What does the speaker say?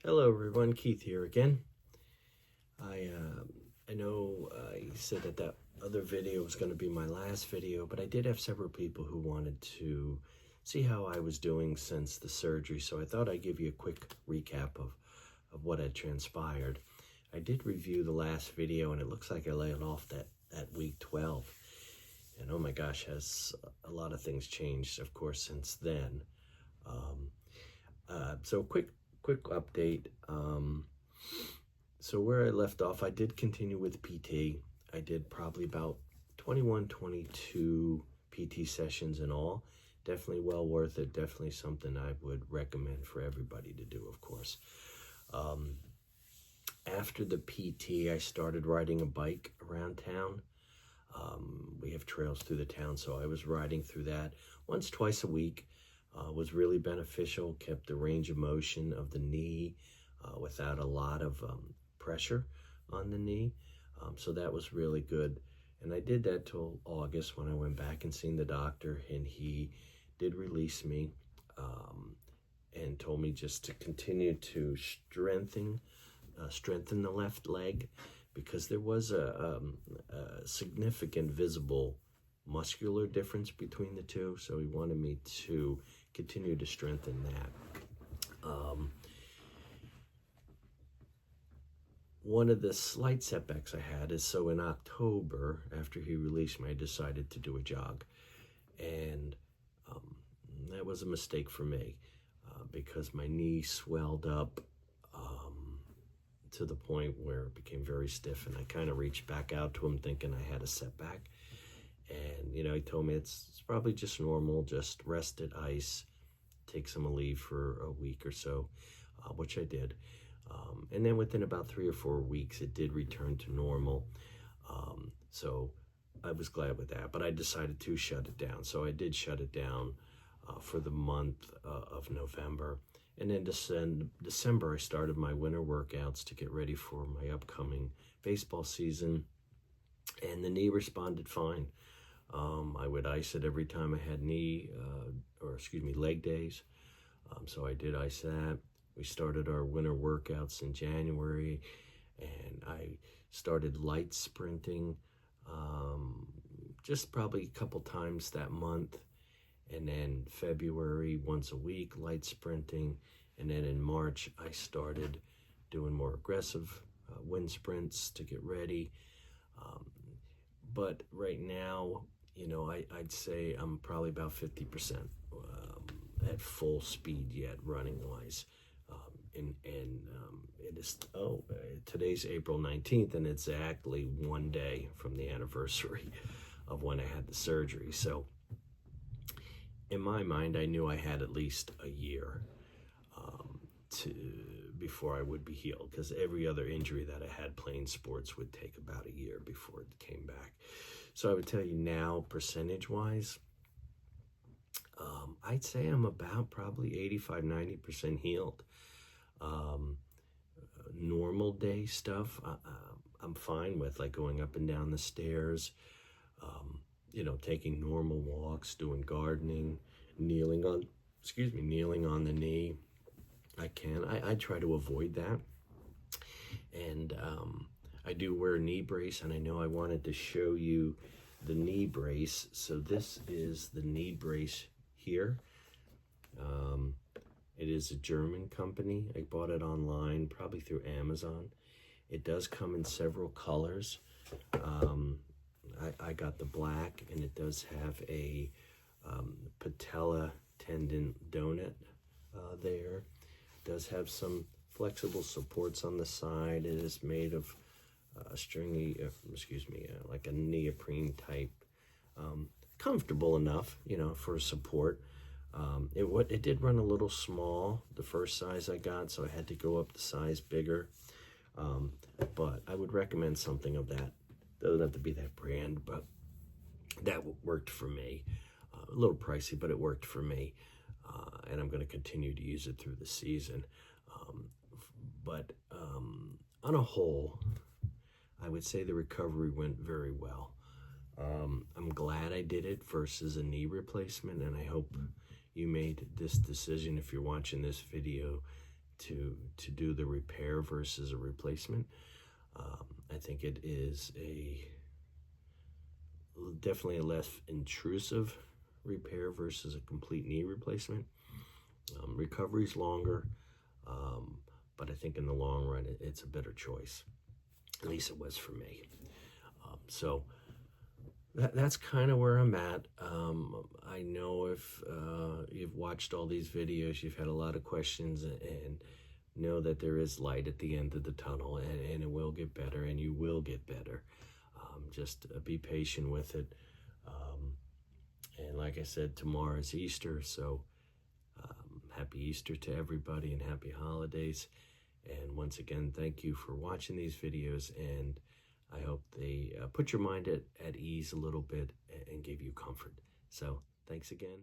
Hello everyone, Keith here again. I know I said that other video was going to be my last video, but I did have several people who wanted to see how I was doing since the surgery, so I thought I'd give you a quick recap of what had transpired. I did review the last video, and it looks like I laid off at week 12. And oh my gosh, has a lot of things changed, of course, since then. So quick update. So where I left off, I did continue with PT. I did probably about 21, 22 PT sessions in all. Definitely well worth it. Definitely something I would recommend for everybody to do, of course. After the PT, I started riding a bike around town. We have trails through the town, so I was riding through that once, twice a week. Was really beneficial, kept the range of motion of the knee without a lot of pressure on the knee. So that was really good. And I did that till August when I went back and seen the doctor, and he did release me and told me just to continue to strengthen the left leg, because there was a significant visible muscular difference between the two, so he wanted me to continue to strengthen that. One of the slight setbacks I had is, so in October, after he released me, I decided to do a jog, and that was a mistake for me because my knee swelled up to the point where it became very stiff, and I kind of reached back out to him thinking I had a setback. And, he told me it's probably just normal, just rest at ice, take some leave for a week or so, which I did. And then within about 3 or 4 weeks, it did return to normal. So I was glad with that, but I decided to shut it down. So I did shut it down for the month of November. And then December, I started my winter workouts to get ready for my upcoming baseball season. And the knee responded fine. I would ice it every time I had leg days. So I did ice that. We started our winter workouts in January, and I started light sprinting just probably a couple times that month. And then February, once a week, light sprinting. And then in March, I started doing more aggressive wind sprints to get ready. But right now, I'd say I'm probably about 50% at full speed yet, running-wise. It is, today's April 19th, and it's exactly 1 day from the anniversary of when I had the surgery. So in my mind, I knew I had at least a year before I would be healed, because every other injury that I had playing sports would take about a year before it came back. So I would tell you now, percentage-wise, I'd say I'm about probably 85-90% healed. Normal day stuff, I'm fine with, like going up and down the stairs, taking normal walks, doing gardening, kneeling on the knee. I try to avoid that. And I do wear a knee brace, and I know I wanted to show you the knee brace. So this is the knee brace here. It is a German company. I bought it online, probably through Amazon. It does come in several colors. I got the black, and it does have a patella tendon donut there. It does have some flexible supports on the side. It is made of like a neoprene type. Comfortable enough, for support. It did run a little small, the first size I got, so I had to go up the size bigger. But I would recommend something of that. Doesn't have to be that brand, but that worked for me. A little pricey, but it worked for me. And I'm going to continue to use it through the season. But on a whole, I would say the recovery went very well. I'm glad I did it versus a knee replacement, and I hope you made this decision, if you're watching this video, to do the repair versus a replacement. I think it is definitely a less intrusive repair versus a complete knee replacement. Recovery's longer, but I think in the long run it's a better choice. At least it was for me. So that's kind of where I'm at. I know if you've watched all these videos, you've had a lot of questions, and know that there is light at the end of the tunnel, and it will get better, and you will get better. Just be patient with it. And like I said, tomorrow is Easter, so happy Easter to everybody and happy holidays. And once again, thank you for watching these videos, and I hope they put your mind at ease a little bit and give you comfort. So thanks again.